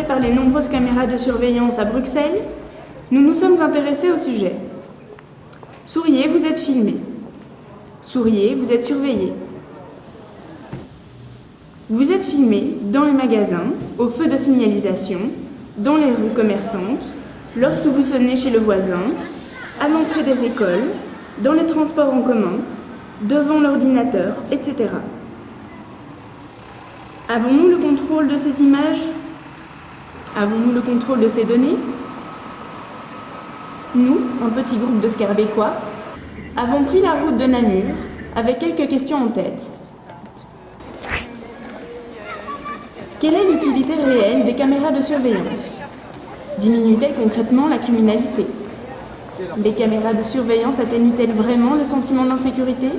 par les nombreuses caméras de surveillance à Bruxelles, nous nous sommes intéressés au sujet. Souriez, vous êtes filmé. Souriez, vous êtes surveillé. Vous êtes filmé dans les magasins, au feu de signalisation, dans les rues commerçantes, lorsque vous sonnez chez le voisin, à l'entrée des écoles, dans les transports en commun, devant l'ordinateur, etc. Avons-nous le contrôle de ces images? Avons-nous le contrôle de ces données? Nous, un petit groupe de Scarabécois, avons pris la route de Namur avec quelques questions en tête. Quelle est l'utilité réelle des caméras de surveillance? Diminuent-elles concrètement la criminalité? Les caméras de surveillance atténuent-elles vraiment le sentiment d'insécurité?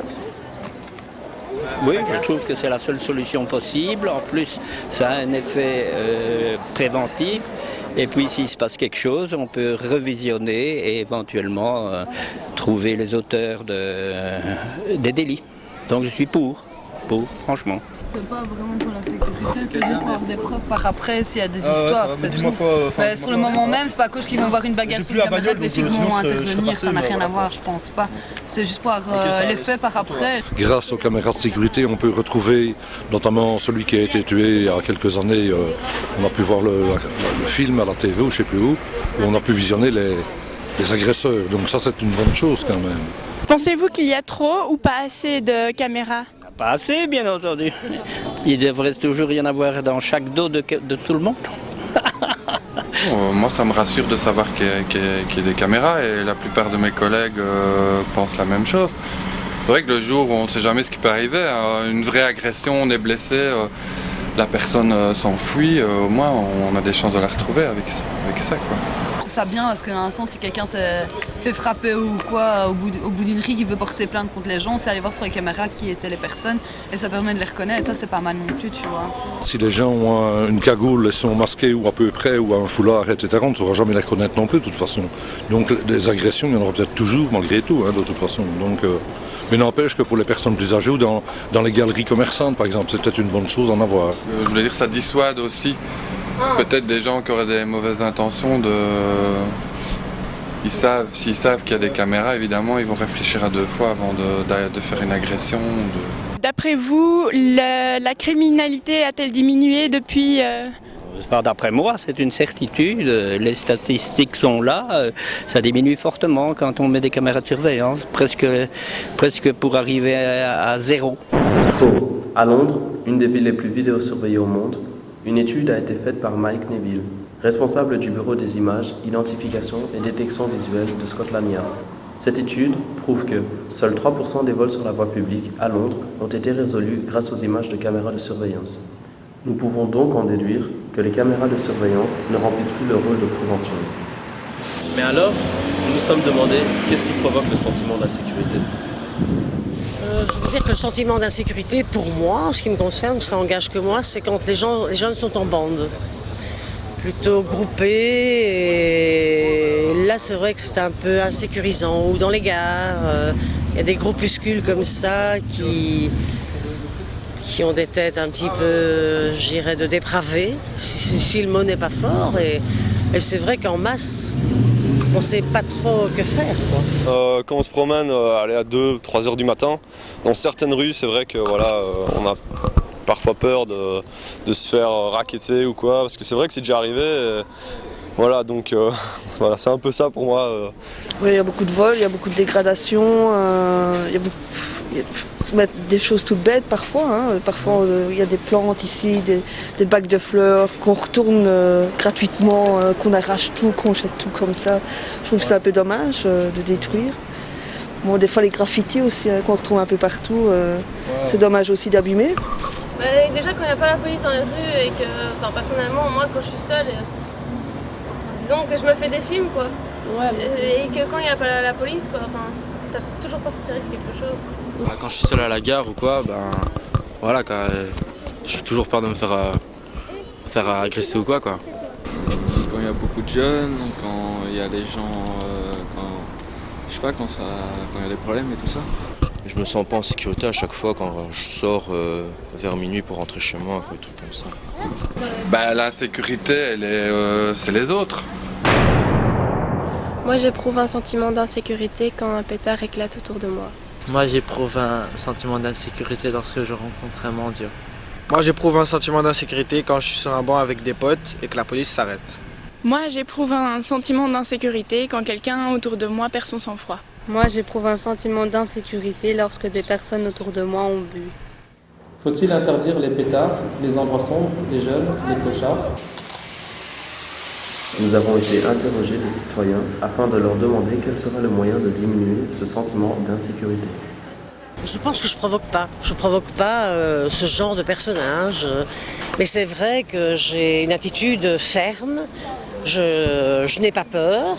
Oui, je trouve que c'est la seule solution possible. En plus, ça a un effet préventif. Et puis, s'il se passe quelque chose, on peut revisionner et éventuellement trouver les auteurs des délits. Donc, je suis pour, franchement. C'est pas vraiment pour la sécurité, c'est juste pour avoir des preuves par après s'il y a des histoires. Ouais, c'est dis-moi tout. quoi, Mais sur le moment même, c'est pas à cause qu'ils vont voir une bagarre sur une caméra que les flics vont intervenir, ça n'a rien à voir, je pense pas. C'est juste pour l'effet par après. Grâce aux caméras de sécurité, on peut retrouver notamment celui qui a été tué il y a quelques années. On a pu voir le film à la TV ou je sais plus où on a pu visionner les agresseurs. Donc ça, c'est une bonne chose quand même. Pensez-vous qu'il y a trop ou pas assez de caméras? Pas assez, bien entendu. Il devrait toujours y en avoir dans chaque dos de tout le monde. Moi, ça me rassure de savoir qu'il y a des caméras et la plupart de mes collègues pensent la même chose. C'est vrai que le jour où on ne sait jamais ce qui peut arriver, une vraie agression, on est blessé, la personne s'enfuit, au moins on a des chances de la retrouver avec ça, quoi. Je trouve ça bien parce que dans un sens, si quelqu'un s'est fait frapper ou quoi au bout d'une rue qui veut porter plainte contre les gens, c'est aller voir sur les caméras qui étaient les personnes et ça permet de les reconnaître. Et ça, c'est pas mal non plus, tu vois. Si les gens ont une cagoule et sont masqués ou à peu près ou un foulard, etc., on ne saura jamais les reconnaître non plus de toute façon. Donc des agressions, il y en aura peut-être toujours malgré tout, de toute façon. Donc, mais n'empêche que pour les personnes plus âgées ou dans les galeries commerçantes, par exemple, c'est peut-être une bonne chose d'en avoir. Je voulais dire, ça dissuade aussi. Peut-être des gens qui auraient des mauvaises intentions s'ils savent qu'il y a des caméras, évidemment, ils vont réfléchir à deux fois avant de faire une agression. D'après vous, la criminalité a-t-elle diminué depuis D'après moi, c'est une certitude. Les statistiques sont là. Ça diminue fortement quand on met des caméras de surveillance, presque pour arriver à zéro. Faux. À Londres, une des villes les plus vidéosurveillées au monde, une étude a été faite par Mike Neville, responsable du bureau des images, identification et détection visuelle de Scotland Yard. Cette étude prouve que seuls 3% des vols sur la voie publique à Londres ont été résolus grâce aux images de caméras de surveillance. Nous pouvons donc en déduire que les caméras de surveillance ne remplissent plus leur rôle de prévention. Mais alors, nous nous sommes demandé qu'est-ce qui provoque le sentiment d'insécurité? Je veux dire que le sentiment d'insécurité, pour moi, en ce qui me concerne, ça engage que moi, c'est quand les jeunes sont en bande, plutôt groupés. Et là, c'est vrai que c'est un peu insécurisant. Ou dans les gares, il y a des groupuscules comme ça qui ont des têtes un petit peu, je dirais, de dépravés, si le mot n'est pas fort. Et c'est vrai qu'en masse, on ne sait pas trop que faire, quoi. Quand on se promène à 2-3 heures du matin, dans certaines rues, c'est vrai que voilà, on a parfois peur de se faire racketter ou quoi, parce que c'est vrai que c'est déjà arrivé. Voilà, donc voilà, c'est un peu ça pour moi. Oui, il y a beaucoup de vols, il y a beaucoup de dégradations, il y a des choses toutes bêtes parfois. Parfois, il y a des plantes ici, des bacs de fleurs qu'on retourne gratuitement, qu'on arrache tout, qu'on jette tout comme ça. Je trouve que c'est un peu dommage de détruire. Bon, des fois, les graffitis aussi, qu'on retrouve un peu partout, c'est dommage aussi d'abîmer. Déjà, quand il n'y a pas la police dans les rues et que, personnellement, moi, quand je suis seule, disons que je me fais des films, quoi. Ouais. Et que quand il n'y a pas la police, quoi, t'as toujours peur qu'il arrive quelque chose. Quand je suis seul à la gare ou quoi, voilà, j'ai toujours peur de me faire agresser ou quoi. Quand il y a beaucoup de jeunes, quand il y a des gens, quand il y a des problèmes et tout ça. Je me sens pas en sécurité à chaque fois quand je sors vers minuit pour rentrer chez moi, des trucs comme ça. L'insécurité, c'est les autres. Moi, j'éprouve un sentiment d'insécurité quand un pétard éclate autour de moi. Moi, j'éprouve un sentiment d'insécurité lorsque je rencontre un mendiant. Moi, j'éprouve un sentiment d'insécurité quand je suis sur un banc avec des potes et que la police s'arrête. Moi, j'éprouve un sentiment d'insécurité quand quelqu'un autour de moi perd son sang-froid. Moi, j'éprouve un sentiment d'insécurité lorsque des personnes autour de moi ont bu. Faut-il interdire les pétards, les endroits sombres, les jeunes, les clochards? Nous avons été interrogés des citoyens afin de leur demander quel serait le moyen de diminuer ce sentiment d'insécurité. Je pense que je provoque pas. Je provoque pas ce genre de personnage. Mais c'est vrai que j'ai une attitude ferme. Je n'ai pas peur.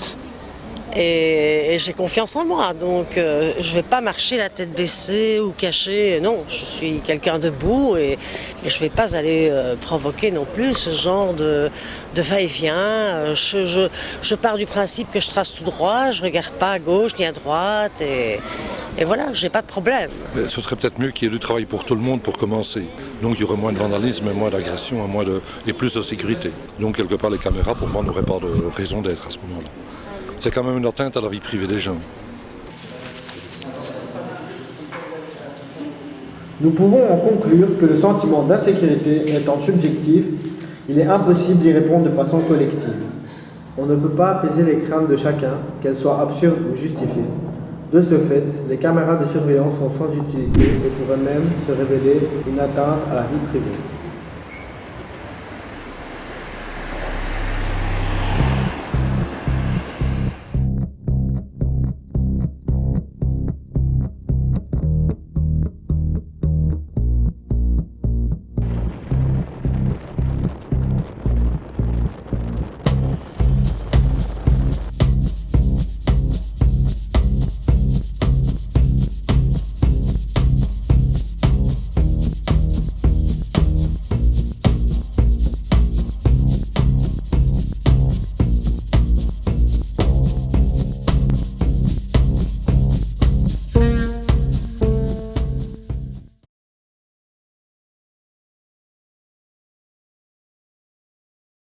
Et j'ai confiance en moi. Donc je vais pas marcher la tête baissée ou cachée. Non, je suis quelqu'un debout et je vais pas aller provoquer non plus ce genre de va-et-vient. Je pars du principe que je trace tout droit. Je regarde pas à gauche ni à droite. Et voilà, j'ai pas de problème. Mais ce serait peut-être mieux qu'il y ait du travail pour tout le monde pour commencer. Donc il y aurait moins de vandalisme, moins d'agression et plus de sécurité. Donc quelque part les caméras pour moi n'auraient pas de raison d'être à ce moment-là. C'est quand même une atteinte à la vie privée des gens. Nous pouvons en conclure que le sentiment d'insécurité étant subjectif, il est impossible d'y répondre de façon collective. On ne peut pas apaiser les craintes de chacun, qu'elles soient absurdes ou justifiées. De ce fait, les caméras de surveillance sont sans utilité et pourraient même se révéler une atteinte à la vie privée.